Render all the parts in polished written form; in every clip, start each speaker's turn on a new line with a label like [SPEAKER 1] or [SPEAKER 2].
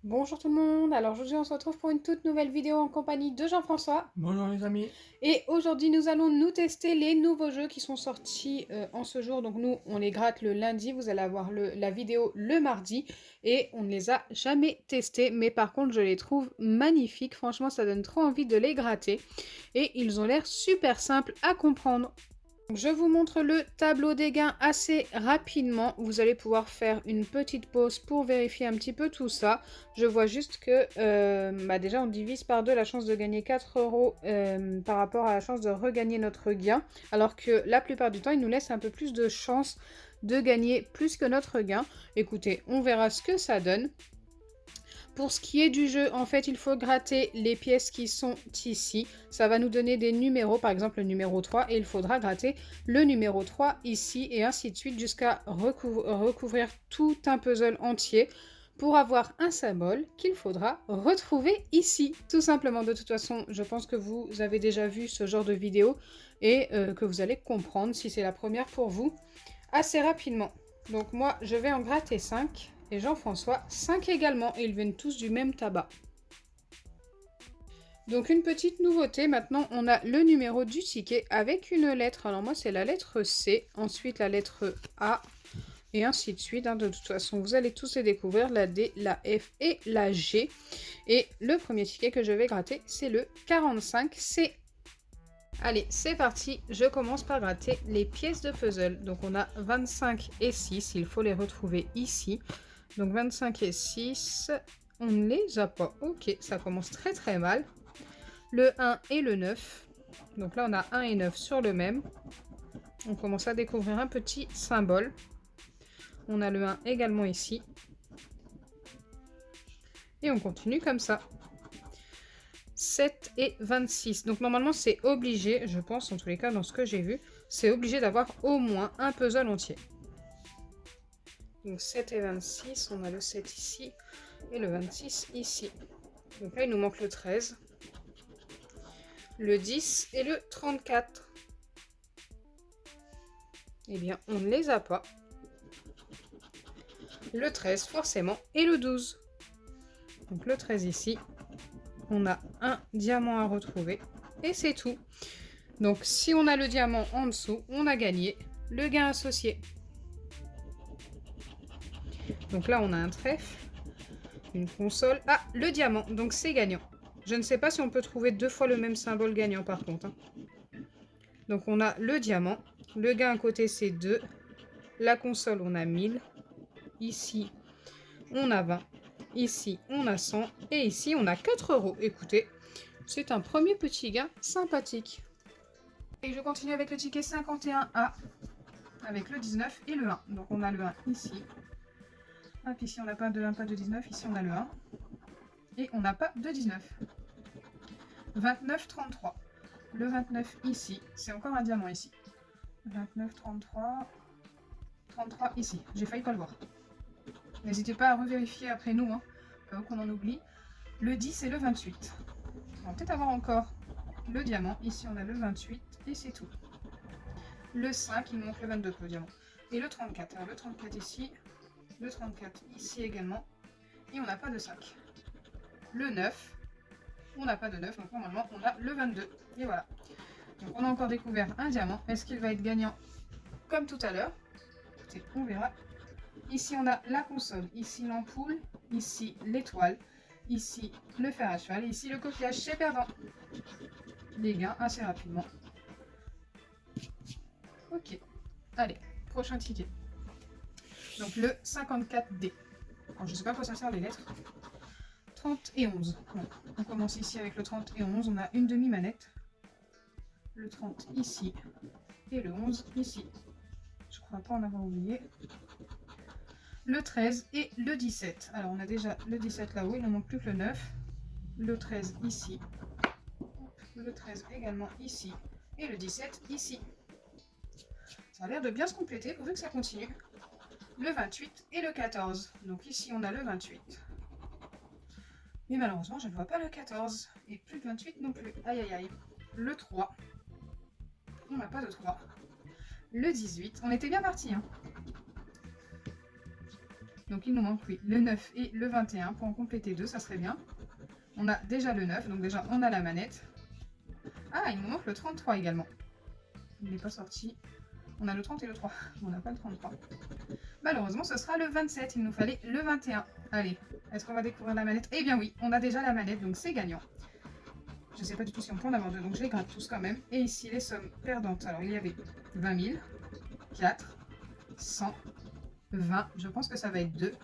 [SPEAKER 1] Bonjour tout le monde, alors aujourd'hui on se retrouve pour une toute nouvelle vidéo en compagnie de Jean-François.
[SPEAKER 2] Bonjour les amis.
[SPEAKER 1] Et aujourd'hui nous allons nous tester les nouveaux jeux qui sont sortis en ce jour. Donc nous on les gratte le lundi, vous allez avoir la vidéo le mardi. Et on ne les a jamais testés, mais par contre je les trouve magnifiques. Franchement ça donne trop envie de les gratter. Et ils ont l'air super simples à comprendre. Je vous montre le tableau des gains assez rapidement. Vous allez pouvoir faire une petite pause pour vérifier un petit peu tout ça. Je vois juste que déjà on divise par 2 la chance de gagner 4 euros par rapport à la chance de regagner notre gain. Alors que la plupart du temps, il nous laisse un peu plus de chance de gagner plus que notre gain. Écoutez, on verra ce que ça donne. Pour ce qui est du jeu, en fait, il faut gratter les pièces qui sont ici. Ça va nous donner des numéros, par exemple le numéro 3, et il faudra gratter le numéro 3 ici, et ainsi de suite, jusqu'à recouvrir tout un puzzle entier pour avoir un symbole qu'il faudra retrouver ici. Tout simplement, de toute façon, je pense que vous avez déjà vu ce genre de vidéo, et que vous allez comprendre, si c'est la première pour vous, assez rapidement. Donc moi, je vais en gratter 5. Et Jean-François, 5 également, et ils viennent tous du même tabac. Donc une petite nouveauté, maintenant on a le numéro du ticket avec une lettre. Alors moi c'est la lettre C, ensuite la lettre A, et ainsi de suite. De toute façon, vous allez tous les découvrir, la D, la F et la G. Et le premier ticket que je vais gratter, c'est le 45C. Allez, c'est parti, je commence par gratter les pièces de puzzle. Donc on a 25 et 6, il faut les retrouver ici. Donc 25 et 6, on ne les a pas. Ok, ça commence très très mal. Le 1 et le 9. Donc là on a 1 et 9 sur le même. On commence à découvrir un petit symbole. On a le 1 également ici. Et on continue comme ça. 7 et 26. Donc normalement c'est obligé, je pense en tous les cas dans ce que j'ai vu, c'est obligé d'avoir au moins un puzzle entier. Donc 7 et 26, on a le 7 ici et le 26 ici. Donc là il nous manque le 13, le 10 et le 34. Eh bien on ne les a pas. Le 13 forcément et le 12. Donc le 13 ici, on a un diamant à retrouver et c'est tout. Donc si on a le diamant en dessous, on a gagné le gain associé. Donc là on a un trèfle, une console, ah le diamant, donc c'est gagnant. Je ne sais pas si on peut trouver 2 fois le même symbole gagnant par contre. Donc on a le diamant, le gain à côté c'est 2, la console on a 1000, ici on a 20, ici on a 100 et ici on a 4 euros. Écoutez, c'est un premier petit gain sympathique. Et je continue avec le ticket 51A, avec le 19 et le 1. Donc on a le 1 ici. Hop, ici on n'a pas de 1, pas de 19, ici on a le 1. Et on n'a pas de 19. 29, 33. Le 29 ici, c'est encore un diamant ici. 29, 33, 33 ici. J'ai failli pas le voir. N'hésitez pas à revérifier après nous, hein, qu'on en oublie. Le 10 et le 28. On va peut-être avoir encore le diamant. Ici, on a le 28 et c'est tout. Le 5, il nous manque le 22 pour le diamant. Et le 34. Alors, le 34 ici, le 34 ici également. Et on n'a pas de 5. Le 9, on n'a pas de 9, donc normalement, on a le 22. Et voilà. Donc, on a encore découvert un diamant. Est-ce qu'il va être gagnant comme tout à l'heure? Écoutez, on verra. Ici, on a la console. Ici, l'ampoule. Ici, l'étoile. Ici, le fer à cheval. Et ici, le coquillage. C'est perdant. Les gains assez rapidement. Ok. Allez, prochain ticket. Donc, le 54D. Alors, je ne sais pas à quoi ça sert les lettres. 30 et 11. Bon, on commence ici avec le 30 et 11. On a une demi-manette. Le 30 ici. Et le 11 ici. Je crois pas en avoir oublié. Le 13 et le 17. Alors on a déjà le 17 là-haut, il ne manque plus que le 9. Le 13 ici. Le 13 également ici. Et le 17 ici. Ça a l'air de bien se compléter pourvu que ça continue. Le 28 et le 14. Donc ici on a le 28. Mais malheureusement je ne vois pas le 14. Et plus le 28 non plus. Aïe aïe aïe. Le 3. On n'a pas de 3. Le 18. On était bien parti, hein. Donc il nous manque, oui, le 9 et le 21 pour en compléter 2, ça serait bien. On a déjà le 9, donc déjà on a la manette. Ah, il nous manque le 33 également. Il n'est pas sorti. On a le 30 et le 3. On n'a pas le 33. Malheureusement, ce sera le 27. Il nous fallait le 21. Allez, est-ce qu'on va découvrir la manette? Eh bien oui, on a déjà la manette, donc c'est gagnant. Je ne sais pas du tout si on peut en avoir deux, donc je les gratte tous quand même. Et ici, les sommes perdantes. Alors, il y avait 20 000, 4, 100, 20. Je pense que ça va être 2.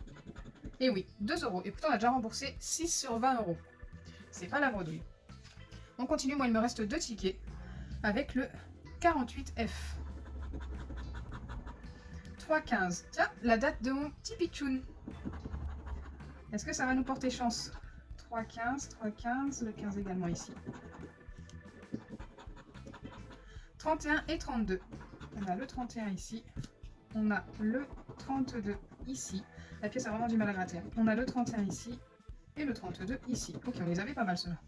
[SPEAKER 1] Et oui, 2 euros. Et pourtant, on a déjà remboursé 6 sur 20 euros. C'est pas la bredouille. On continue. Moi, il me reste 2 tickets avec le 48F. 3,15. Tiens, la date de mon petit pitchoun. Est-ce que ça va nous porter chance? 3,15, 3,15, le 15 également ici. 31 et 32. On a le 31 ici. On a le 32 ici. La pièce a vraiment du mal à gratter. On a le 31 ici et le 32 ici. Ok, on les avait pas mal ceux-là.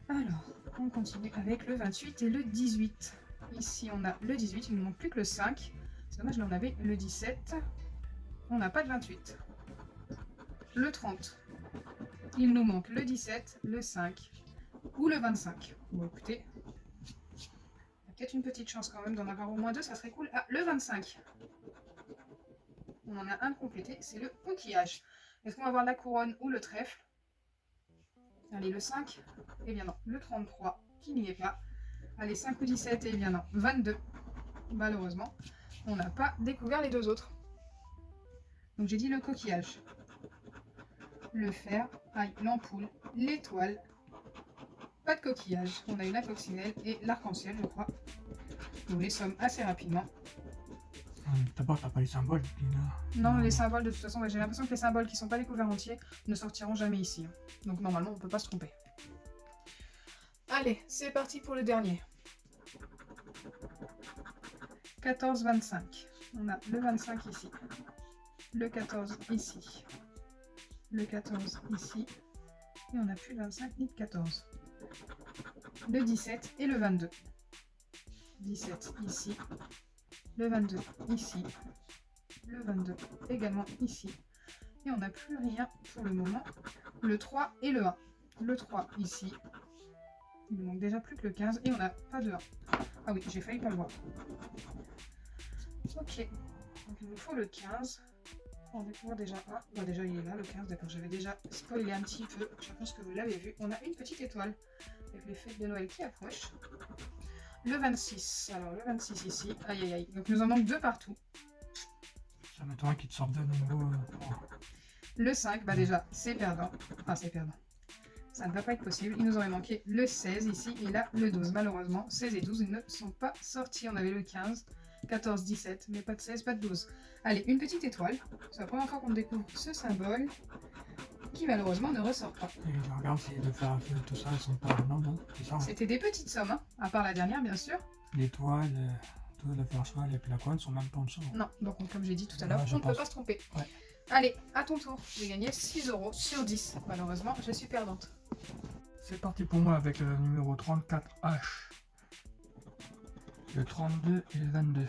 [SPEAKER 1] Alors, on continue avec le 28 et le 18. Ici, on a le 18, il ne manque plus que le 5. C'est dommage, là on avait le 17. On n'a pas de 28. Le 30. Il nous manque le 17, le 5 ou le 25. Bon, écoutez, il y a peut-être une petite chance quand même d'en avoir au moins deux, ça serait cool. Ah, le 25. On en a un complété, c'est le coquillage. Est-ce qu'on va avoir la couronne ou le trèfle? Allez, le 5. Eh bien non, le 33, qui n'y est pas. Allez, 5 ou 17, eh bien non, 22. Malheureusement, on n'a pas découvert les deux autres. Donc j'ai dit le coquillage, le fer, aïe, l'ampoule, l'étoile, pas de coquillage. On a eu la coccinelle et l'arc-en-ciel, je crois. Donc les sommes assez rapidement.
[SPEAKER 2] D'abord, t'as pas les symboles.
[SPEAKER 1] Non, les symboles, de toute façon, j'ai l'impression que les symboles qui ne sont pas découverts entiers ne sortiront jamais ici. Donc normalement, on ne peut pas se tromper. Allez, c'est parti pour le dernier. 14-25. On a le 25 ici. Le 14 ici. Le 14 ici. Et on n'a plus de 25 ni de 14. Le 17 et le 22. 17 ici. Le 22 ici. Le 22 également ici. Et on n'a plus rien pour le moment. Le 3 et le 1. Le 3 ici. Il nous manque déjà plus que le 15 et on n'a pas de 1. Ah oui, j'ai failli pas le voir. Ok. Donc il nous faut le 15. On découvre déjà un. Bon, déjà il est là, le 15. D'accord, j'avais déjà spoilé un petit peu. Je pense que vous l'avez vu. On a une petite étoile avec les fêtes de Noël qui approchent. Le 26. Alors le 26 ici. Aïe aïe aïe. Donc il nous en manque deux partout.
[SPEAKER 2] Ça m'étonnerait qu'ils te sortent de nouveau.
[SPEAKER 1] Le 5, bah déjà, c'est perdant. Enfin, c'est perdant. Ça ne va pas être possible. Il nous aurait manqué le 16 ici et là le 12. Malheureusement, 16 et 12 ils ne sont pas sortis. On avait le 15, 14, 17, mais pas de 16, pas de 12. Allez, une petite étoile. C'est la première fois qu'on découvre ce symbole qui malheureusement ne ressort pas.
[SPEAKER 2] Et je regarde si de faire tout ça, ils sont pas. Non, non, c'est ça.
[SPEAKER 1] C'était des petites sommes, hein, à part la dernière bien sûr.
[SPEAKER 2] L'étoile, tout le fer cheval et puis la couronne sont même pas en dessous.
[SPEAKER 1] Non, donc comme j'ai dit tout à l'heure,
[SPEAKER 2] Ouais,
[SPEAKER 1] on ne peut pas se tromper.
[SPEAKER 2] Ouais.
[SPEAKER 1] Allez, à ton tour. J'ai gagné 6 € sur 10. Malheureusement, je suis perdante.
[SPEAKER 2] C'est parti pour moi avec le numéro 34H. Le 32 et le 22.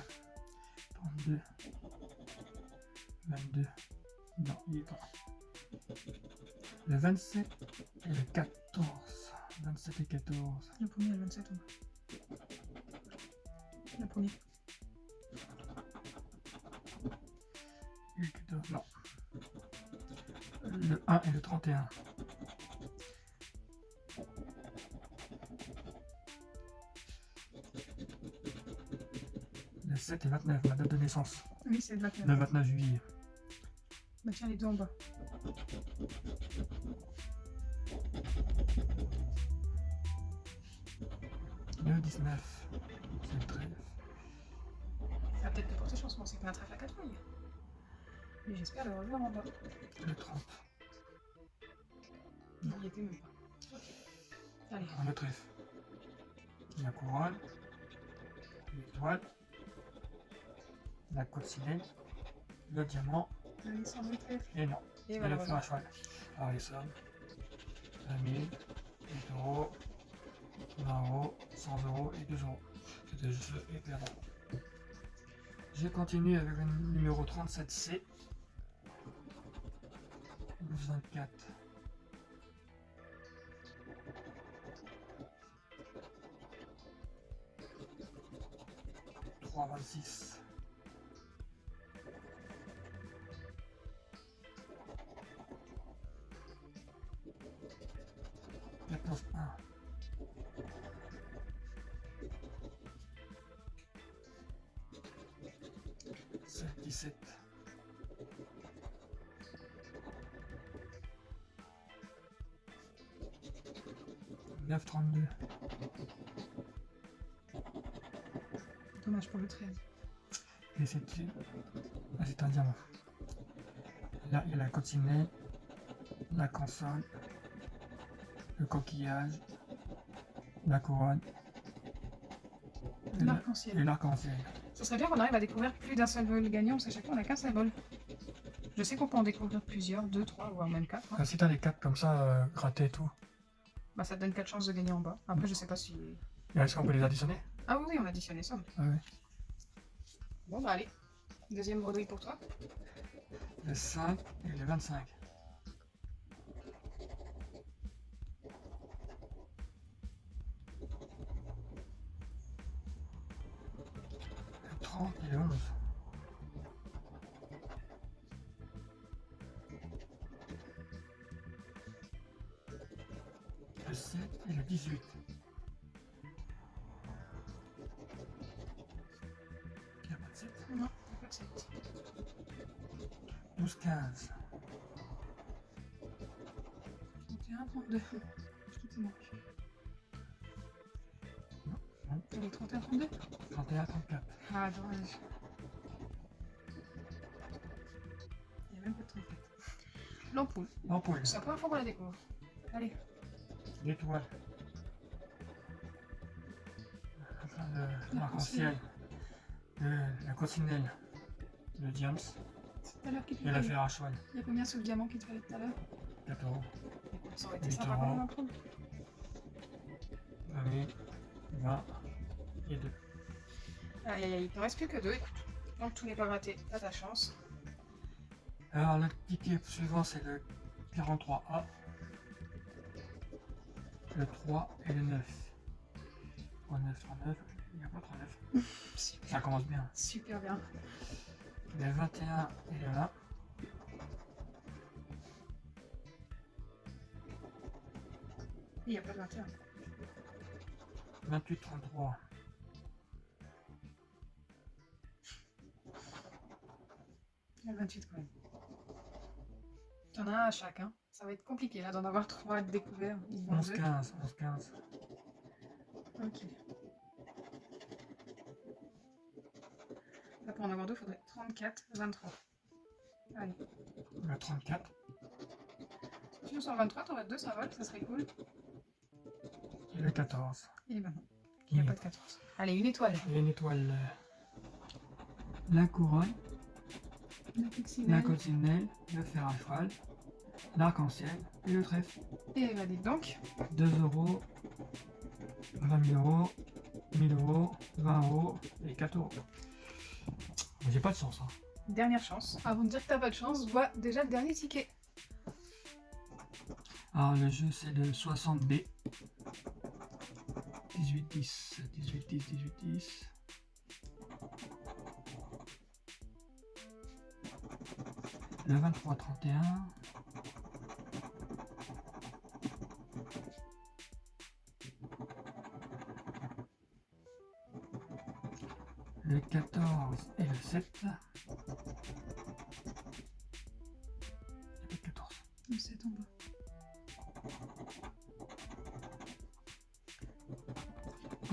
[SPEAKER 2] 32. 22. Non, il est pas. Le 27 et le 14. 27 et 14.
[SPEAKER 1] Le premier et le 27, le premier.
[SPEAKER 2] Et le 14, non. Le 1 et le 31. Le 7 et 29, ma date de naissance.
[SPEAKER 1] Oui, c'est le 29.
[SPEAKER 2] Le 29 juillet.
[SPEAKER 1] Bah tiens, les deux en bas.
[SPEAKER 2] Le 19. C'est le 13.
[SPEAKER 1] Ça va peut-être te porter chance, moi c'est pas un trèfle à 4 feuilles. Mais j'espère le revoir en bas.
[SPEAKER 2] Le 30.
[SPEAKER 1] Il n'y était même pas. Ok. Allez.
[SPEAKER 2] Le trèfle. La couronne. L'étoile. La coccinelle. Le diamant.
[SPEAKER 1] Allez, sans le trèfle.
[SPEAKER 2] Et non.
[SPEAKER 1] Et
[SPEAKER 2] Et
[SPEAKER 1] voilà.
[SPEAKER 2] le fer à cheval. Alors les sommes. 20 000, 8 euros, 20 euros, 100 euros et 2 euros. C'était juste éclairant. Je continue avec le numéro 37C. 12, 24. 3, 26. 14, 1. 7, 17. 9, 32.
[SPEAKER 1] Dommage pour le 13.
[SPEAKER 2] Et c'est un diamant. Là, il y a la coccinelle, la console, le coquillage, la couronne et
[SPEAKER 1] L'arc-en-ciel.
[SPEAKER 2] l'arc-en-ciel.
[SPEAKER 1] Ce serait bien qu'on arrive à découvrir plus d'un seul vol gagnant, parce qu'à chaque fois on n'a qu'un seul vol. Je sais qu'on peut en découvrir plusieurs, 2, 3, voire même 4. Hein.
[SPEAKER 2] Si t'as les 4 comme ça, grattés et tout,
[SPEAKER 1] Bah ça te donne 4 chances de gagner en bas. Après je sais pas si...
[SPEAKER 2] est-ce qu'on peut les additionner?
[SPEAKER 1] Ah oui, oui, on a additionné ça.
[SPEAKER 2] Ah oui.
[SPEAKER 1] Bon bah allez, deuxième broderie pour toi.
[SPEAKER 2] Le 5 et le 25. Le 30 et le 11. Le 7 et le 18. Il n'y a pas de 7.
[SPEAKER 1] Non, pas de 7.
[SPEAKER 2] 12, 15.
[SPEAKER 1] 31, 32. Tout te manque.
[SPEAKER 2] Non.
[SPEAKER 1] Les 31, 32.
[SPEAKER 2] 31, 34.
[SPEAKER 1] Ah dommage. Il n'y a même pas de 34. L'ampoule.
[SPEAKER 2] L'ampoule.
[SPEAKER 1] C'est la première fois qu'on la découvre. Allez.
[SPEAKER 2] L'étoile. L'arc-en-ciel. La coccinelle. Le diams.
[SPEAKER 1] C'est tout à l'heure qui te
[SPEAKER 2] Et la fer à cheval.
[SPEAKER 1] Il y a combien sur le diamant qui te fallait tout à l'heure?
[SPEAKER 2] 4 euros.
[SPEAKER 1] Ça aurait été
[SPEAKER 2] 8
[SPEAKER 1] sympa
[SPEAKER 2] euros.
[SPEAKER 1] quand même à prendre.
[SPEAKER 2] 20 et 2.
[SPEAKER 1] Aïe aïe aïe, il ne reste plus que 2. Écoute, donc tout n'est pas raté, t'as ta chance.
[SPEAKER 2] Alors le ticket suivant c'est le 43A. Le 3 et le 9. 39, 39, il n'y a pas 39.
[SPEAKER 1] Super.
[SPEAKER 2] Ça commence bien.
[SPEAKER 1] Super bien.
[SPEAKER 2] Le 21 et le 1.
[SPEAKER 1] Il n'y a pas de 21.
[SPEAKER 2] 28, 33.
[SPEAKER 1] Il y a le 28 quand même. T'en as un à chaque, hein. Ça va être compliqué là d'en avoir 3 découverts.
[SPEAKER 2] 11, 15, 11, 15.
[SPEAKER 1] Ok. Là pour en avoir 2, il faudrait 34, 23. Allez.
[SPEAKER 2] Le 34.
[SPEAKER 1] Si on sort 23, t'aurais 2 symboles, ça serait cool.
[SPEAKER 2] Et le 14.
[SPEAKER 1] Et ben non, il n'y a pas de 14. Allez, une étoile.
[SPEAKER 2] Et une étoile. La couronne, la coccinelle, le fer à cheval, l'arc-en-ciel et le trèfle.
[SPEAKER 1] Et bah dites donc.
[SPEAKER 2] 2 euros, 20 000 euros, 1000 euros, 20 euros et 4 euros. J'ai pas de chance. Hein.
[SPEAKER 1] Dernière chance. Avant de dire que t'as pas de chance, vois déjà le dernier ticket.
[SPEAKER 2] Alors le jeu c'est le 60B. 18, 10, 18, 10, 18, 10. Le 23, 31. Le 14 et le 7. Il n'y a pas de 14.
[SPEAKER 1] Le 7 en bas.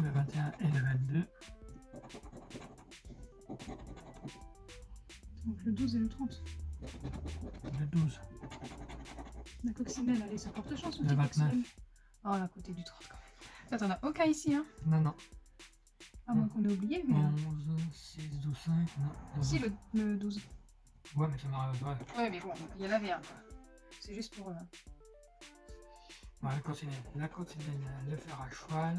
[SPEAKER 2] Le 21 et le 22.
[SPEAKER 1] Donc le 12 et le 30.
[SPEAKER 2] Le 12.
[SPEAKER 1] La coccinelle, allez, ça porte chance.
[SPEAKER 2] Le 29.
[SPEAKER 1] Oh, à côté du 30 quand même. Là, t'en as aucun ici, hein.
[SPEAKER 2] Non, non.
[SPEAKER 1] À moins qu'on ait oublié, mais...
[SPEAKER 2] 11, 6, 12, 5. Non.
[SPEAKER 1] Si, le 12.
[SPEAKER 2] Ouais, mais ça m'arrive. Ouais.
[SPEAKER 1] Ouais, mais bon, il y en avait un, quoi. C'est juste pour...
[SPEAKER 2] Ouais, la coccinelle, le fer à cheval,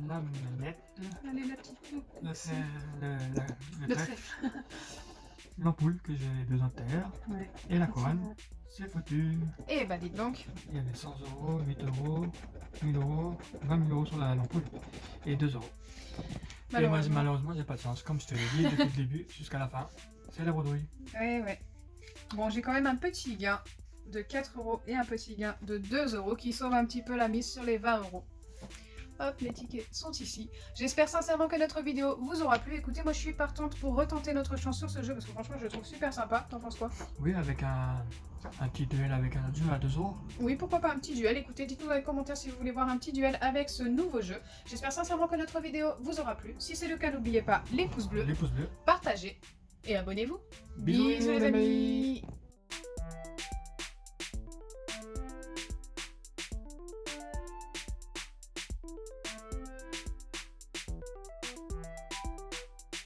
[SPEAKER 2] la manette,
[SPEAKER 1] Allez, la petite clou.
[SPEAKER 2] le trèfle, l'ampoule que j'ai besoin de tout à l'heure,
[SPEAKER 1] Ouais.
[SPEAKER 2] et la couronne. c'est foutu.
[SPEAKER 1] Et bah dites donc.
[SPEAKER 2] Il y avait 100 euros, 8 euros, 1000 euros, 20 000 euros sur l'ampoule et 2 euros. Et moi, malheureusement, j'ai pas de chance. Comme je te l'ai dit depuis le début jusqu'à la fin, c'est la bredouille.
[SPEAKER 1] Ouais. Bon, j'ai quand même un petit gain de 4 euros et un petit gain de 2 euros qui sauve un petit peu la mise sur les 20 euros. Hop, les tickets sont ici. J'espère sincèrement que notre vidéo vous aura plu. Écoutez, moi je suis partante pour retenter notre chance sur ce jeu parce que franchement je le trouve super sympa. T'en penses quoi?
[SPEAKER 2] Oui, avec un petit duel avec un autre jeu à 2 euros.
[SPEAKER 1] Oui, pourquoi pas un petit duel. Écoutez, dites-nous dans les commentaires si vous voulez voir un petit duel avec ce nouveau jeu. J'espère sincèrement que notre vidéo vous aura plu. Si c'est le cas, n'oubliez pas les pouces bleus,
[SPEAKER 2] Les pouces bleus.
[SPEAKER 1] partagez et abonnez-vous.
[SPEAKER 2] Bisous,
[SPEAKER 1] Bisous les amis.